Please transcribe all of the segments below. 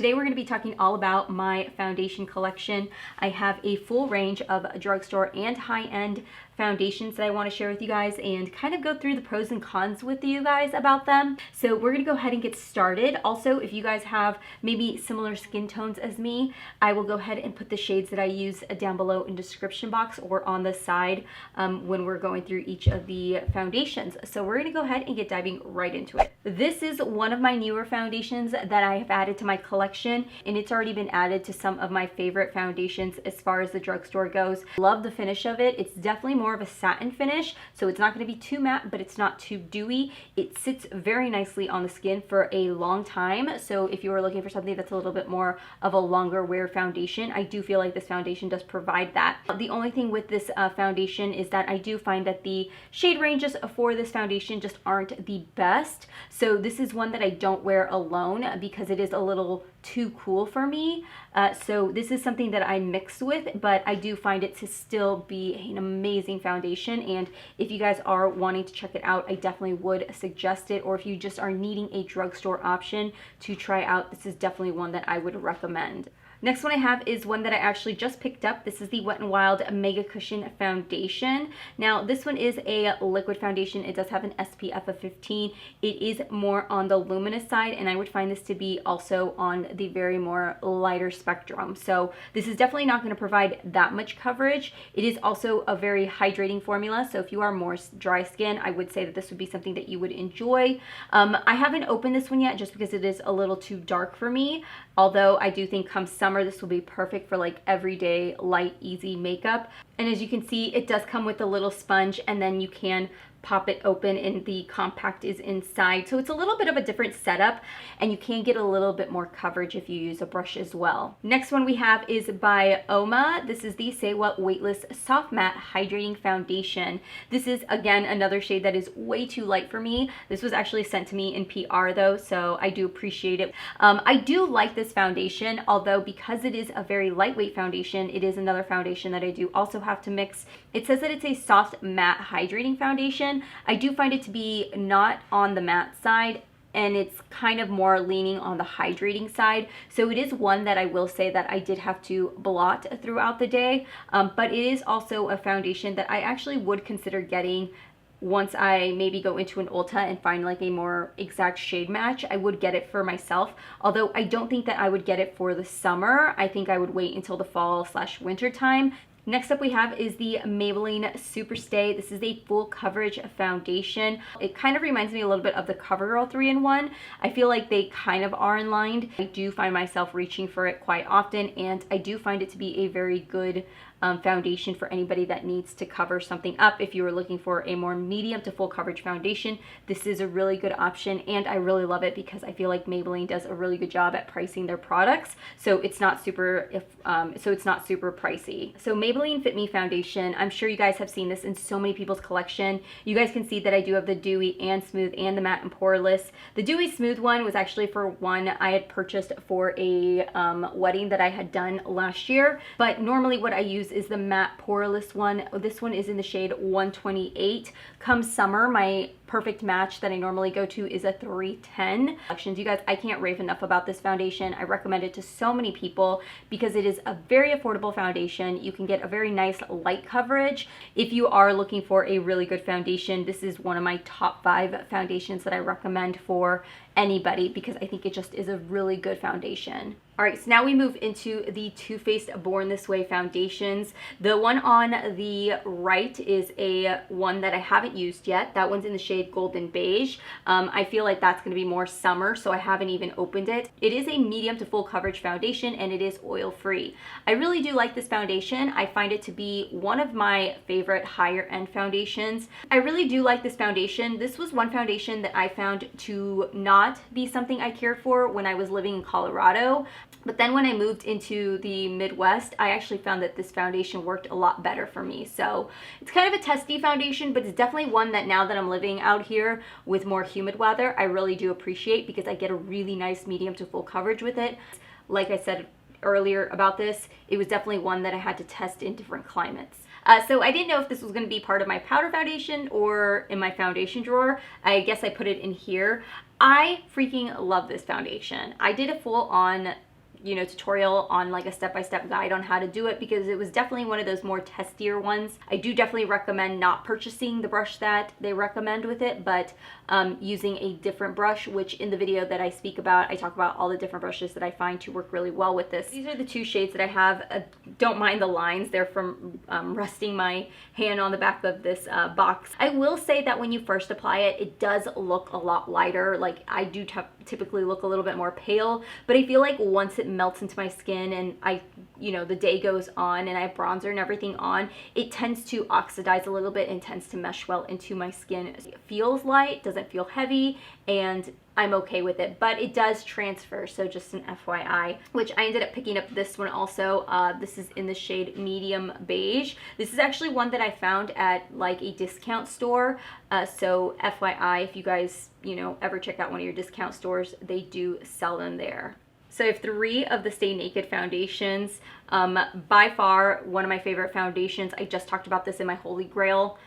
today we're going to be talking all about my foundation collection. I have a full range of drugstore and high-end foundations that I want to share with you guys and kind of go through the pros and cons with you guys about them. So we're going to go ahead and get started. Also, if you guys have maybe similar skin tones as me, I will go ahead and put the shades that I use down below in the description box or on the side when we're going through each of the foundations. So we're going to go ahead and get diving right into it. This is one of my newer foundations that I have added to my collection, and it's already been added to some of my favorite foundations as far as the drugstore goes. Love the finish of it. It's definitely more of a satin finish, so it's not going to be too matte, but it's not too dewy. It sits very nicely on the skin for a long time, so if you are looking for something that's a little bit more of a longer wear foundation, I do feel like this foundation does provide that. The only thing with this foundation is that I do find that the shade ranges for this foundation just aren't the best, so this is one that I don't wear alone because it is a little too cool for me. So this is something that I mix with, but I do find it to still be an amazing foundation, and if you guys are wanting to check it out, I definitely would suggest it, or if you just are needing a drugstore option to try out, this is definitely one that I would recommend. Next one I have is one that I actually just picked up. This is the Wet n Wild Mega Cushion Foundation. Now this one is a liquid foundation. It does have an SPF of 15. It is more on the luminous side, and I would find this to be also on the very more lighter spectrum. So this is definitely not going to provide that much coverage. It is also a very hydrating formula, so if you are more dry skin, I would say that this would be something that you would enjoy. I haven't opened this one yet just because it is a little too dark for me, although I do think come summer this will be perfect for like everyday light easy makeup. And as you can see, it does come with a little sponge, and then you can pop it open and the compact is inside, so it's a little bit of a different setup, and you can get a little bit more coverage if you use a brush as well. Next one we have is by Uoma. This is the Say What Weightless Soft Matte Hydrating Foundation. This is again another shade that is way too light for me. This was actually sent to me in PR though, so I do appreciate it. I do like this foundation, although because it is a very lightweight foundation, it is another foundation that I do also have to mix. It says that it's a soft matte hydrating foundation. I do find it to be not on the matte side, and it's kind of more leaning on the hydrating side. So it is one that I will say that I did have to blot throughout the day, but it is also a foundation that I actually would consider getting once I maybe go into an Ulta and find like a more exact shade match. I would get it for myself, although I don't think that I would get it for the summer. I think I would wait until the fall/winter time. Next up we have is the Maybelline SuperStay. This is a full coverage foundation. It kind of reminds me a little bit of the Covergirl 3-in-1. I feel like they kind of are in line. I do find myself reaching for it quite often, and I do find it to be a very good foundation for anybody that needs to cover something up. If you are looking for a more medium to full coverage foundation, this is a really good option, and I really love it because I feel like Maybelline does a really good job at pricing their products, so it's not super pricey. So Maybelline Fit Me Foundation, I'm sure you guys have seen this in so many people's collection. You guys can see that I do have the dewy and smooth and the matte and poreless. The dewy smooth one was actually for one I had purchased for a wedding that I had done last year, but normally what I use is the matte poreless one. This one is in the shade 128. Come summer, my perfect match that I normally go to is a 310. You guys, I can't rave enough about this foundation. I recommend it to so many people because it is a very affordable foundation. You can get a very nice light coverage. If you are looking for a really good foundation, this is one of my top 5 foundations that I recommend for anybody because I think it just is a really good foundation. All right, so now we move into the TooFaced Born This Way foundations. The one on the right is a one that I haven't used yet. That one's in the shade Golden Beige. I feel like that's going to be more summer, so I haven't even opened it. It is a medium to full coverage foundation, and it is oil-free. I really do like this foundation. I find it to be one of my favorite higher end foundations. I really do like this foundation. This was one foundation that I found to not be something I cared for when I was living in Colorado. But then when I moved into the Midwest, I actually found that this foundation worked a lot better for me. So it's kind of a testy foundation, but it's definitely one that now that I'm living out here with more humid weather, I really do appreciate because I get a really nice medium to full coverage with it. Like I said earlier about this, it was definitely one that I had to test in different climates. So I didn't know if this was going to be part of my powder foundation or in my foundation drawer. I guess I put it in here. I freaking love this foundation. I did a full on tutorial on like a step-by-step guide on how to do it, because it was definitely one of those more testier ones. I do definitely recommend not purchasing the brush that they recommend with it, but using a different brush, which in the video that I speak about, I talk about all the different brushes that I find to work really well with this. These are the two shades that I have. Don't mind the lines, they're from resting my hand on the back of this box. I will say that when you first apply it, it does look a lot lighter. Like I do typically look a little bit more pale, but I feel like once it melts into my skin and the day goes on and I have bronzer and everything on, it tends to oxidize a little bit and tends to mesh well into my skin. It feels light, doesn't feel heavy, and I'm okay with it, but it does transfer, so just an FYI. Which I ended up picking up this one also. This is in the shade Medium Beige. This is actually one that I found at like a discount store, so FYI, if you guys ever check out one of your discount stores, they do sell them there. So I have 3 of the Stay Naked foundations. By far one of my favorite foundations. I just talked about this in my Holy Grail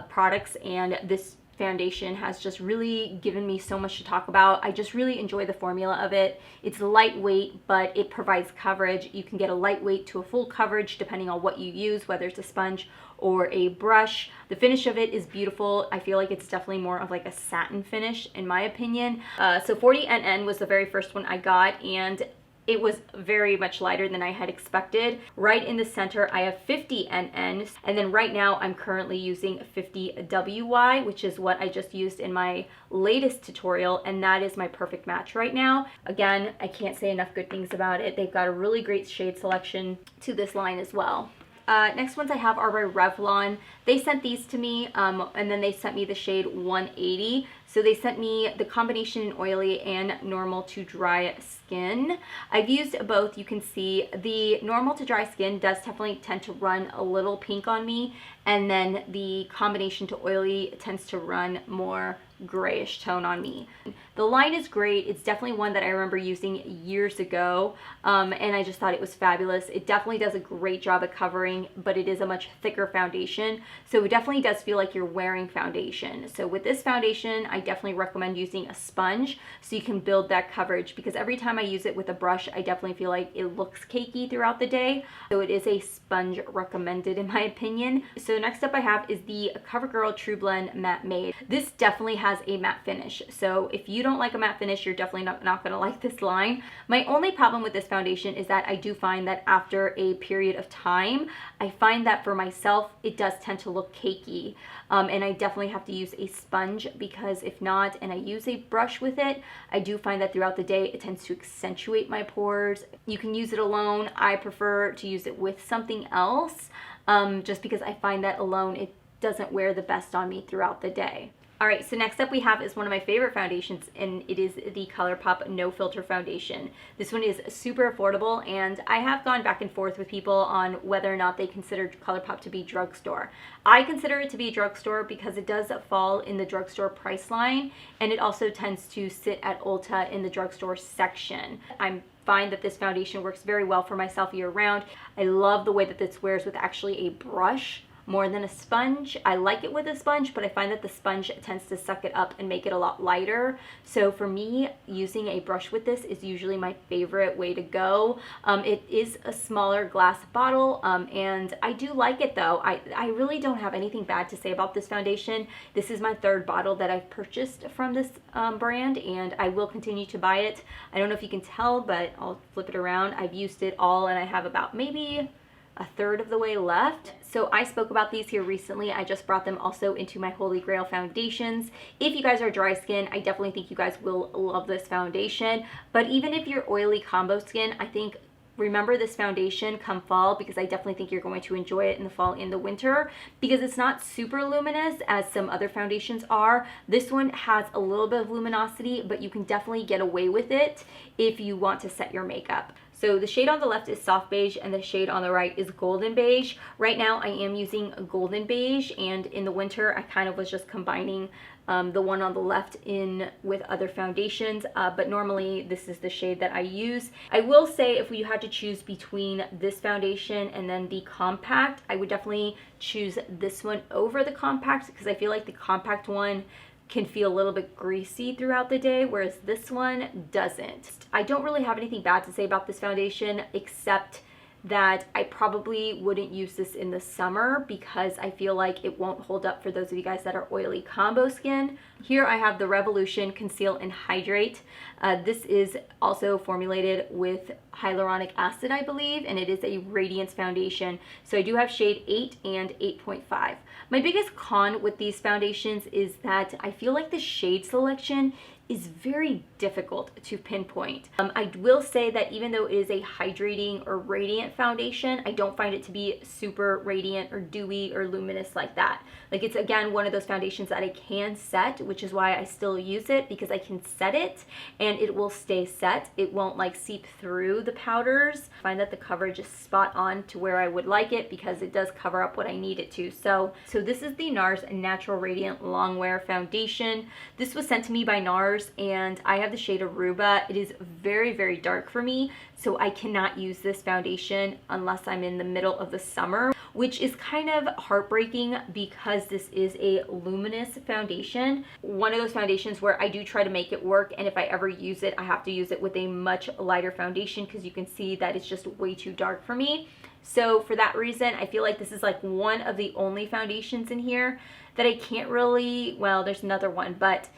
products, and this foundation has just really given me so much to talk about. I just really enjoy the formula of it. It's lightweight, but it provides coverage. You can get a lightweight to a full coverage depending on what you use, whether it's a sponge or a brush. The finish of it is beautiful. I feel like it's definitely more of like a satin finish in my opinion. So 40 NN was the very first one I got, and it was very much lighter than I had expected. Right in the center, I have 50 NN, and then right now I'm currently using 50 WY, which is what I just used in my latest tutorial, and that is my perfect match right now. Again, I can't say enough good things about it. They've got a really great shade selection to this line as well. Next ones I have are by Revlon. They sent these to me, and then they sent me the shade 180. So they sent me the combination in oily and normal to dry skin. I've used both. You can see the normal to dry skin does definitely tend to run a little pink on me, and then the combination to oily tends to run more grayish tone on me. The line is great. It's definitely one that I remember using years ago, and I just thought it was fabulous. It definitely does a great job at covering, but it is a much thicker foundation, so it definitely does feel like you're wearing foundation. So with this foundation, I definitely recommend using a sponge so you can build that coverage, because every time I use it with a brush, I definitely feel like it looks cakey throughout the day. So it is a sponge recommended in my opinion. So next up I have is the Covergirl Trueblend Matte Made. This definitely has a matte finish, so if you don't like a matte finish, you're definitely not gonna like this line. My only problem with this foundation is that I do find that after a period of time, I find that for myself, it does tend to look cakey, and I definitely have to use a sponge, because if not, and I use a brush with it, I do find that throughout the day, it tends to accentuate my pores. You can use it alone. I prefer to use it with something else, just because I find that alone, it doesn't wear the best on me throughout the day. All right, so next up we have is one of my favorite foundations, and it is the Colourpop No Filter Foundation. This one is super affordable, and I have gone back and forth with people on whether or not they consider Colourpop to be drugstore. I consider it to be drugstore because it does fall in the drugstore price line, and it also tends to sit at Ulta in the drugstore section. I find that this foundation works very well for myself year round. I love the way that this wears with actually a brush more than a sponge. I like it with a sponge, but I find that the sponge tends to suck it up and make it a lot lighter. So for me, using a brush with this is usually my favorite way to go. It is a smaller glass bottle, and I do like it though. I really don't have anything bad to say about this foundation. This is my 3rd bottle that I've purchased from this brand, and I will continue to buy it. I don't know if you can tell, but I'll flip it around. I've used it all, and I have about maybe a 1/3 of the way left. So I spoke about these here recently. I just brought them also into my Holy Grail foundations. If you guys are dry skin, I definitely think you guys will love this foundation. But even if you're oily combo skin, I think remember this foundation come fall, because I definitely think you're going to enjoy it in the fall and the winter, because it's not super luminous as some other foundations are. This one has a little bit of luminosity, but you can definitely get away with it if you want to set your makeup. So the shade on the left is soft beige, and the shade on the right is golden beige. Right now I am using a golden beige, and in the winter I kind of was just combining the one on the left in with other foundations, but normally this is the shade that I use. I will say if you had to choose between this foundation and then the compact, I would definitely choose this one over the compact, because I feel like the compact one can feel a little bit greasy throughout the day, whereas this one doesn't. I don't really have anything bad to say about this foundation, except that I probably wouldn't use this in the summer because I feel like it won't hold up for those of you guys that are oily combo skin. Here I have the Revolution Conceal and Hydrate. This is also formulated with hyaluronic acid, I believe, and it is a radiance foundation. So I do have shade 8 and 8.5. My biggest con with these foundations is that I feel like the shade selection is very difficult to pinpoint. I will say that even though it is a hydrating or radiant foundation, I don't find it to be super radiant or dewy or luminous like that. Like, it's again one of those foundations that I can set, which is why I still use it, because I can set it and it will stay set. It won't like seep through the powders. I find that the coverage is spot on to where I would like it because it does cover up what I need it to. So this is the NARS Natural Radiant Longwear Foundation. This was sent to me by NARS, and I have the shade Aruba. It is very, very dark for me, so I cannot use this foundation unless I'm in the middle of the summer, which is kind of heartbreaking because this is a luminous foundation. One of those foundations where I do try to make it work, and if I ever use it, I have to use it with a much lighter foundation because you can see that it's just way too dark for me. So for that reason, I feel like this is like one of the only foundations in here that I can't really, well, there's another one, but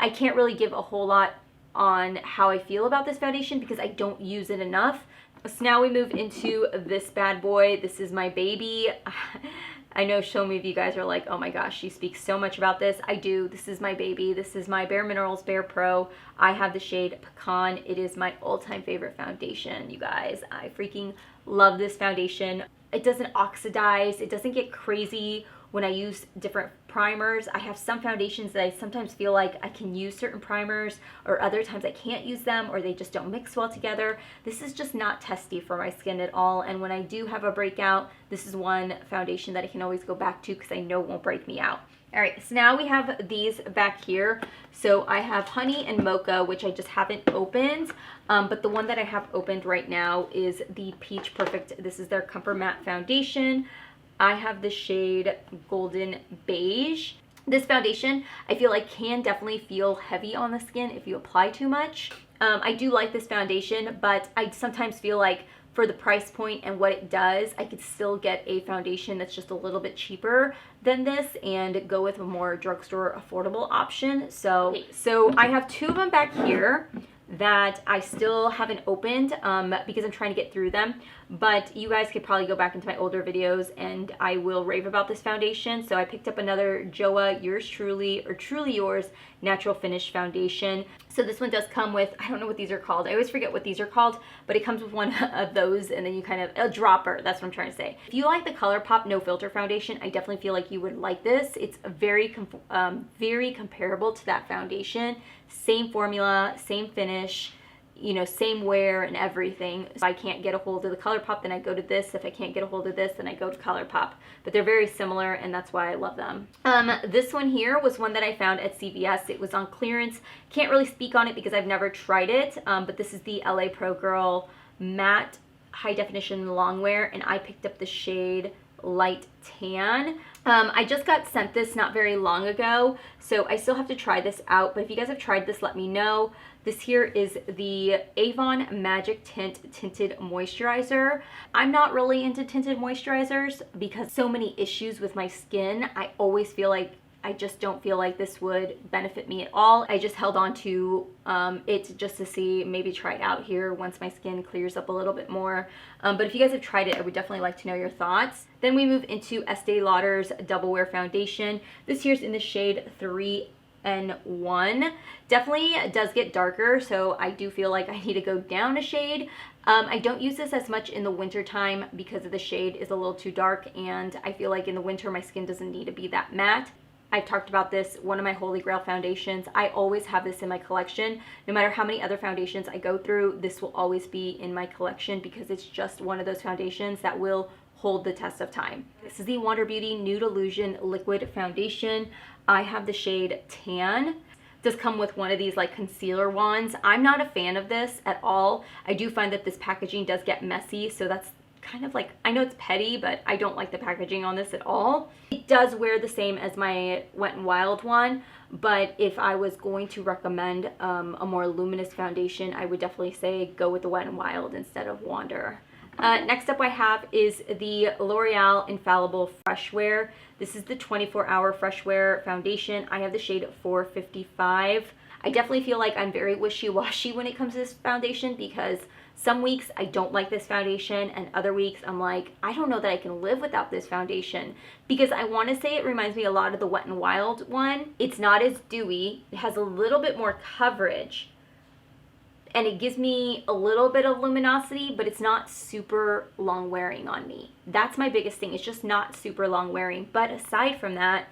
I can't really give a whole lot on how I feel about this foundation because I don't use it enough. So now we move into this bad boy. This is my baby. I know so many of you guys are like, oh my gosh, she speaks so much about this. I do. This is my baby. This is my Bareminerals Bare Pro. I have the shade Pecan. It is my all-time favorite foundation, you guys. I freaking love this foundation. It doesn't oxidize. It doesn't get crazy when I use different primers. I have some foundations that I sometimes feel like I can use certain primers, or other times I can't use them, or they just don't mix well together. This is just not testy for my skin at all, and when I do have a breakout, this is one foundation that I can always go back to because I know it won't break me out. All right, so now we have these back here. So I have Honey and Mocha, which I just haven't opened, but the one that I have opened right now is the Peach Perfect. This is their Comfort Matte Foundation. I have the shade Golden Beige. This foundation, I feel like can definitely feel heavy on the skin if you apply too much. I do like this foundation, but I sometimes feel like for the price point and what it does, I could still get a foundation that's just a little bit cheaper than this and go with a more drugstore affordable option. So I have two of them back here that I still haven't opened because I'm trying to get through them, but you guys could probably go back into my older videos and I will rave about this foundation. So I picked up another Joah Yours Truly, or Truly Yours Natural Finish Foundation. So this one does come with, I don't know what these are called, I always forget what these are called, but it comes with one of those, and then you kind of, a dropper, that's what I'm trying to say. If you like the Colourpop No Filter Foundation, I definitely feel like you would like this. It's very comparable to that foundation. Same formula, same finish, you know, same wear and everything. If I can't get a hold of the Colourpop, then I go to this. If I can't get a hold of this, then I go to Colourpop. But they're very similar, and that's why I love them. This one here was one that I found at CVS. It was on clearance. Can't really speak on it because I've never tried it, but this is the LA Pro Girl Matte High Definition Longwear, and I picked up the shade Light Tan. I just got sent this not very long ago, so I still have to try this out, but if you guys have tried this, let me know. This here is the AVON Magic Tint Tinted Moisturizer. I'm not really into tinted moisturizers because so many issues with my skin. I always feel like I just don't feel like this would benefit me at all. I just held on to it just to see, maybe try it out here once my skin clears up a little bit more. But if you guys have tried it, I would definitely like to know your thoughts. Then we move into Estee Lauder's Double Wear Foundation. This here's in the shade 3N1. Definitely does get darker, so I do feel like I need to go down a shade. I don't use this as much in the winter time because the shade is a little too dark, and I feel like in the winter my skin doesn't need to be that matte. I've talked about this, one of my holy grail foundations. I always have this in my collection. No matter how many other foundations I go through, this will always be in my collection because it's just one of those foundations that will hold the test of time. This is the Wander Beauty Nude Illusion Liquid Foundation. I have the shade Tan. It does come with one of these like concealer wands. I'm not a fan of this at all. I do find that this packaging does get messy, so that's kind of like, I know it's petty, but I don't like the packaging on this at all. It does wear the same as my Wet n Wild one, but if I was going to recommend a more luminous foundation, I would definitely say go with the Wet n Wild instead of Wander. Next up I have is the L'Oreal Infallible Freshwear. This is the 24-hour Freshwear foundation. I have the shade 455. I definitely feel like I'm very wishy-washy when it comes to this foundation, because some weeks I don't like this foundation and other weeks I'm like, I don't know that I can live without this foundation, because I want to say it reminds me a lot of the Wet n Wild one. It's not as dewy. It has a little bit more coverage and it gives me a little bit of luminosity, but it's not super long wearing on me. That's my biggest thing. It's just not super long wearing. But aside from that,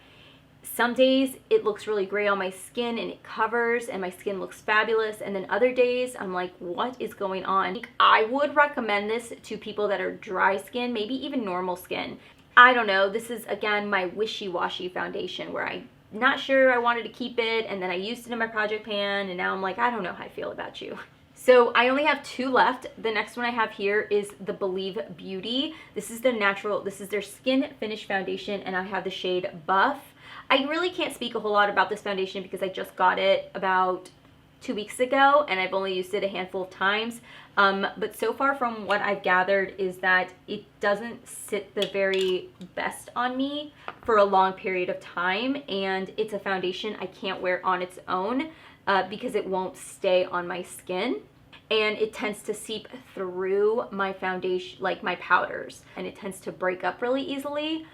some days it looks really great on my skin and it covers and my skin looks fabulous, and then other days I'm like, what is going on? I would recommend this to people that are dry skin, maybe even normal skin. I don't know, this is again my wishy-washy foundation where I'm not sure I wanted to keep it, and then I used it in my project pan, and now I'm like, I don't know how I feel about you. So I only have 2 left. The next one I have here is the Believe Beauty. This is their Skin Finish Foundation, and I have the shade Buff. I really can't speak a whole lot about this foundation because I just got it about 2 weeks ago and I've only used it a handful of times. But so far from what I've gathered is that it doesn't sit the very best on me for a long period of time, and it's a foundation I can't wear on its own because it won't stay on my skin. And it tends to seep through my foundation, like my powders, and it tends to break up really easily.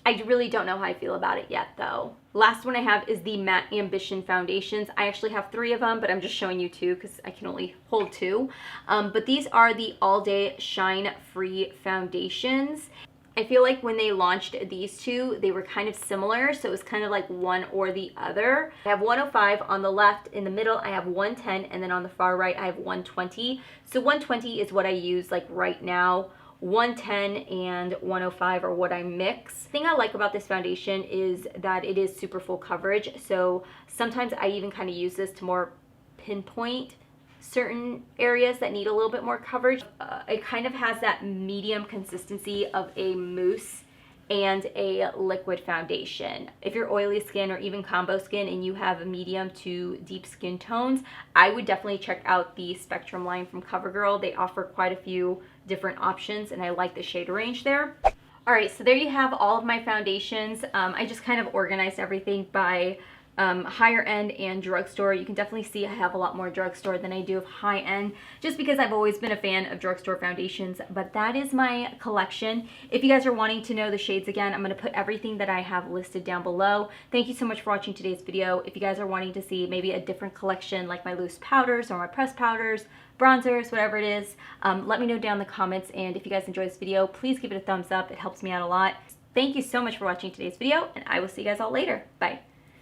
I really don't know how I feel about it yet though. Last one I have is the Matte Ambition foundations. I actually have 3 of them, but I'm just showing you 2 because I can only hold 2. But these are the All Day Shine Free foundations. I feel like when they launched these 2, they were kind of similar, so it was kind of like one or the other. I have 105 on the left, in the middle I have 110, and then on the far right I have 120. So 120 is what I use like right now. 110 and 105 are what I mix. The thing I like about this foundation is that it is super full coverage, so sometimes I even kind of use this to more pinpoint certain areas that need a little bit more coverage. It kind of has that medium consistency of a mousse and a liquid foundation. If you're oily skin or even combo skin and you have a medium to deep skin tones, I would definitely check out the Spectrum line from Covergirl. They offer quite a few different options and I like the shade range there. All right, so there you have all of my foundations. I just kind of organized everything by higher end and drugstore. You can definitely see I have a lot more drugstore than I do of high end, just because I've always been a fan of drugstore foundations. But that is my collection. If you guys are wanting to know the shades again, I'm going to put everything that I have listed down below. Thank you so much for watching today's video. If you guys are wanting to see maybe a different collection like my loose powders or my pressed powders, bronzers, whatever it is, let me know down in the comments. And if you guys enjoyed this video, please give it a thumbs up. It helps me out a lot. Thank you so much for watching today's video, and I will see you guys all later. Bye.